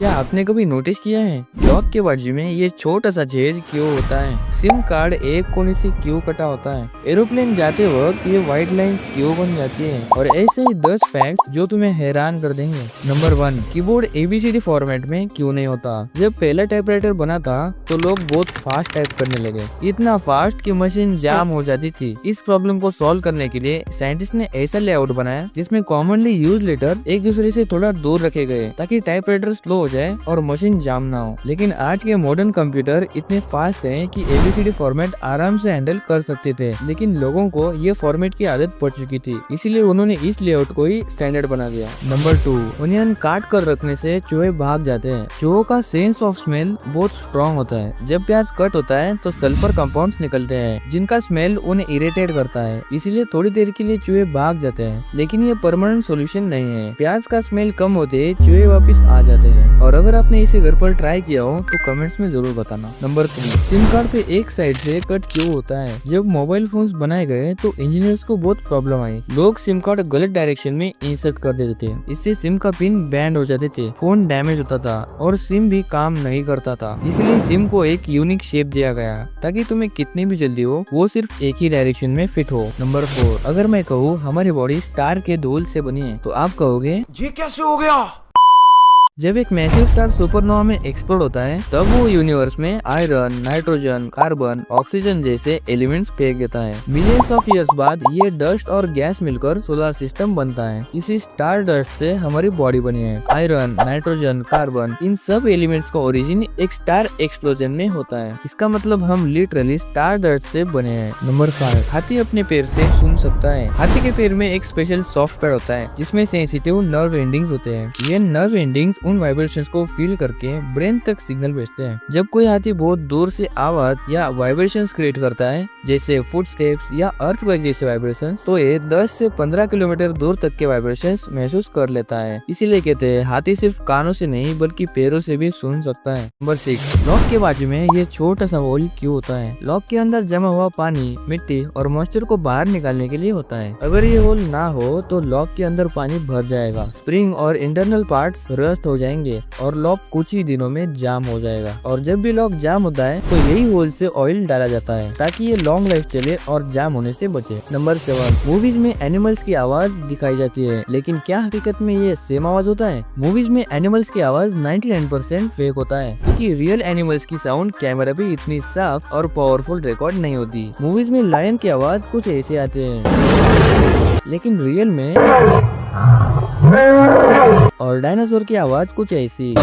क्या आपने कभी नोटिस किया है लॉक के बाजू में ये छोटा सा छेद क्यों होता है? सिम कार्ड एक कोने से क्यों कटा होता है? एरोप्लेन जाते वक्त ये व्हाइट लाइंस क्यों बन जाती है? और ऐसे ही 10 फैक्ट्स जो तुम्हें हैरान कर देंगे। नंबर 1, कीबोर्ड ABCD फॉर्मेट में क्यों नहीं होता? जब पहला टाइपराइटर बना था तो लोग बहुत फास्ट टाइप करने लगे, इतना फास्ट कि मशीन जाम हो जाती थी। इस प्रॉब्लम को सॉल्व करने के लिए साइंटिस्ट ने ऐसा लेआउट बनाया जिसमें कॉमनली यूज लेटर एक दूसरे से थोड़ा दूर रखे गए ताकि टाइपराइटर स्लो हो जाए और मशीन जाम ना हो। लेकिन आज के मॉडर्न कंप्यूटर इतने फास्ट हैं कि ABCD फॉर्मेट आराम से हैंडल कर सकते थे, लेकिन लोगों को ये फॉर्मेट की आदत पड़ चुकी थी, इसीलिए उन्होंने इस लेआउट को ही स्टैंडर्ड बना दिया। नंबर 2, ओनियन काट कर रखने से चूहे भाग जाते हैं। चूहों का सेंस ऑफ स्मेल बहुत स्ट्रॉन्ग होता है। जब प्याज कट होता है तो सल्फर कंपाउंड्स निकलते हैं जिनका स्मेल उन्हें इरिटेट करता है, इसीलिए थोड़ी देर के लिए चूहे भाग जाते हैं। लेकिन ये परमानेंट सोल्यूशन नहीं है। प्याज का स्मेल कम होते चूहे वापस आ जाते हैं। और अगर आपने इसे घर पर ट्राई किया हो तो कमेंट्स में जरूर बताना। नंबर 3, सिम कार्ड पे एक साइड से कट क्यों होता है? जब मोबाइल फोन्स बनाए गए तो इंजीनियर्स को बहुत प्रॉब्लम आई। लोग सिम कार्ड गलत डायरेक्शन में इंसर्ट कर देते थे, इससे सिम का पिन बैंड हो जाते थे, फोन डैमेज होता था और सिम भी काम नहीं करता था। इसलिए सिम को एक यूनिक शेप दिया गया ताकि तुम्हें कितनी भी जल्दी हो वो सिर्फ एक ही डायरेक्शन में फिट हो। नंबर 4, अगर मैं कहूँ हमारी बॉडी स्टार के धूल से बनी है तो आप कहोगे ये कैसे हो गया? जब एक मैसिव स्टार सुपरनोवा में एक्सप्लोड होता है तब वो यूनिवर्स में आयरन, नाइट्रोजन, कार्बन, ऑक्सीजन जैसे एलिमेंट्स फेंक देता है। मिलियंस ऑफ ईयर्स बाद ये डस्ट और गैस मिलकर सोलर सिस्टम बनता है। इसी स्टार डस्ट से हमारी बॉडी बनी है। आयरन, नाइट्रोजन, कार्बन, इन सब एलिमेंट्स का ओरिजिन एक स्टार एक्सप्लोजन में होता है। इसका मतलब हम लिटरली स्टार डस्ट से बने हैं। नंबर 5, हाथी अपने पैर से सुन सकता है। हाथी के पैर में एक स्पेशल सॉफ्टवेयर होता है जिसमें सेंसिटिव नर्व एंडिंग्स होते हैं। ये नर्व एंडिंग्स उन वाइब्रेशंस को फील करके ब्रेन तक सिग्नल भेजते हैं। जब कोई हाथी बहुत दूर से आवाज या वाइब्रेशंस क्रिएट करता है जैसे फुटस्टेप्स या अर्थक्वेक जैसे वाइब्रेशंस, तो ये 10 से 15 किलोमीटर दूर तक के वाइब्रेशंस महसूस कर लेता है। इसीलिए कहते हैं हाथी सिर्फ कानों से नहीं बल्कि पैरों से भी सुन सकता है। नंबर 6, लॉक के बाजू में ये छोटा सा होल क्यों होता है? लॉक के अंदर जमा हुआ पानी, मिट्टी और मॉइस्चर को बाहर निकालने के लिए होता है। अगर ये होल ना हो तो लॉक के अंदर पानी भर जाएगा, स्प्रिंग और इंटरनल पार्ट्स रस्ट हो जाएंगे और लॉक कुछ ही दिनों में जाम हो जाएगा। और जब भी लॉक जाम होता है तो यही होल से ऑयल डाला जाता है ताकि ये लॉन्ग लाइफ चले और जाम होने से बचे। नंबर 7, मूवीज में एनिमल्स की आवाज दिखाई जाती है, लेकिन क्या हकीकत में ये सेम आवाज होता है? मूवीज में एनिमल्स की आवाज 99% फेक होता है क्योंकि रियल एनिमल्स की साउंड कैमरा भी इतनी साफ और पावरफुल रिकॉर्ड नहीं होती। मूवीज में लायन की आवाज कुछ ऐसे आते हैं, लेकिन रियल में और डायनासोर की आवाज कुछ ऐसी।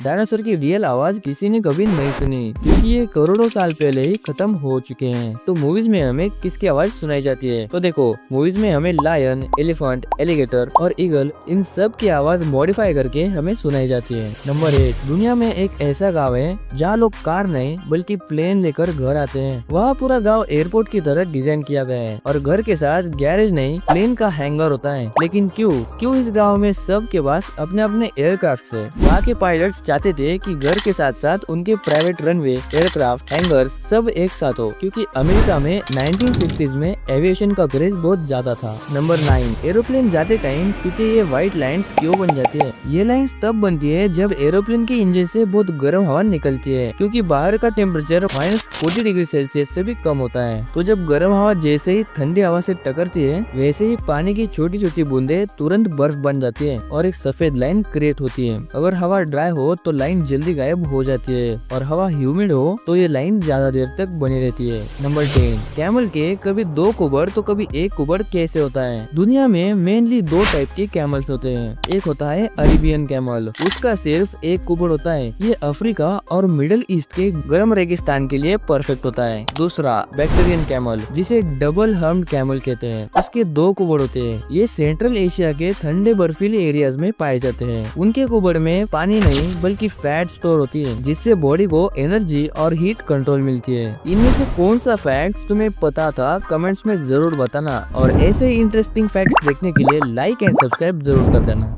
डायनासोर की रियल आवाज किसी ने कभी नहीं सुनी क्योंकि ये करोड़ों साल पहले ही खत्म हो चुके हैं। तो मूवीज में हमें किसकी आवाज सुनाई जाती है? तो देखो, मूवीज में हमें लायन, एलिफेंट, एलिगेटर और ईगल, इन सब की आवाज मॉडिफाई करके हमें सुनाई जाती है। नंबर 8, दुनिया में एक ऐसा गाँव है जहाँ लोग कार नहीं बल्कि प्लेन लेकर घर आते हैं। वहाँ पूरा गाँव एयरपोर्ट की तरह डिजाइन किया गया है और घर के साथ गैरेज नहीं प्लेन का हैंगर होता है। लेकिन क्यों इस गाँव में सबके पास अपने अपने एयरक्राफ्ट है? वहाँ के पायलट्स चाहते थे कि घर के साथ साथ उनके प्राइवेट रनवे, एयरक्राफ्ट, हैंगर्स सब एक साथ हो क्योंकि अमेरिका में 1960s में एविएशन का क्रेज बहुत ज्यादा था। नंबर 9, एरोप्लेन जाते टाइम पीछे ये व्हाइट लाइंस क्यों बन जाती है? ये लाइंस तब बनती है जब एरोप्लेन के इंजन से बहुत गर्म हवा निकलती है क्योंकि बाहर का टेम्परेचर -40 डिग्री सेल्सियस से भी कम होता है। तो जब गर्म हवा जैसे ही ठंडी हवा से टकरती है वैसे ही पानी की छोटी छोटी बूंदे तुरंत बर्फ बन जाती है और एक सफेद लाइन क्रिएट होती है। अगर हवा ड्राई हो तो लाइन जल्दी गायब हो जाती है और हवा ह्यूमिड हो तो ये लाइन ज्यादा देर तक बनी रहती है। नंबर 10, कैमल के कभी 2 कुबड़ तो कभी 1 कुबड़ कैसे होता है? दुनिया में मेनली 2 टाइप के कैमल्स होते हैं। एक होता है अरेबियन कैमल, उसका सिर्फ 1 कुबड़ होता है। ये अफ्रीका और मिडिल ईस्ट के गर्म रेगिस्तान के लिए परफेक्ट होता है। दूसरा बैक्टीरियन कैमल, जिसे डबल हर्म्ड कैमल कहते हैं, उसके 2 कुबड़ होते हैं। ये सेंट्रल एशिया के ठंडे बर्फीले एरियाज में पाए जाते हैं। उनके कुबड़ में पानी नहीं बल्कि फैट स्टोर होती है जिससे बॉडी को एनर्जी और हीट कंट्रोल मिलती है। इनमें से कौन सा फैक्ट्स तुम्हें पता था कमेंट्स में जरूर बताना और ऐसे ही इंटरेस्टिंग फैक्ट्स देखने के लिए लाइक एंड सब्सक्राइब जरूर कर देना।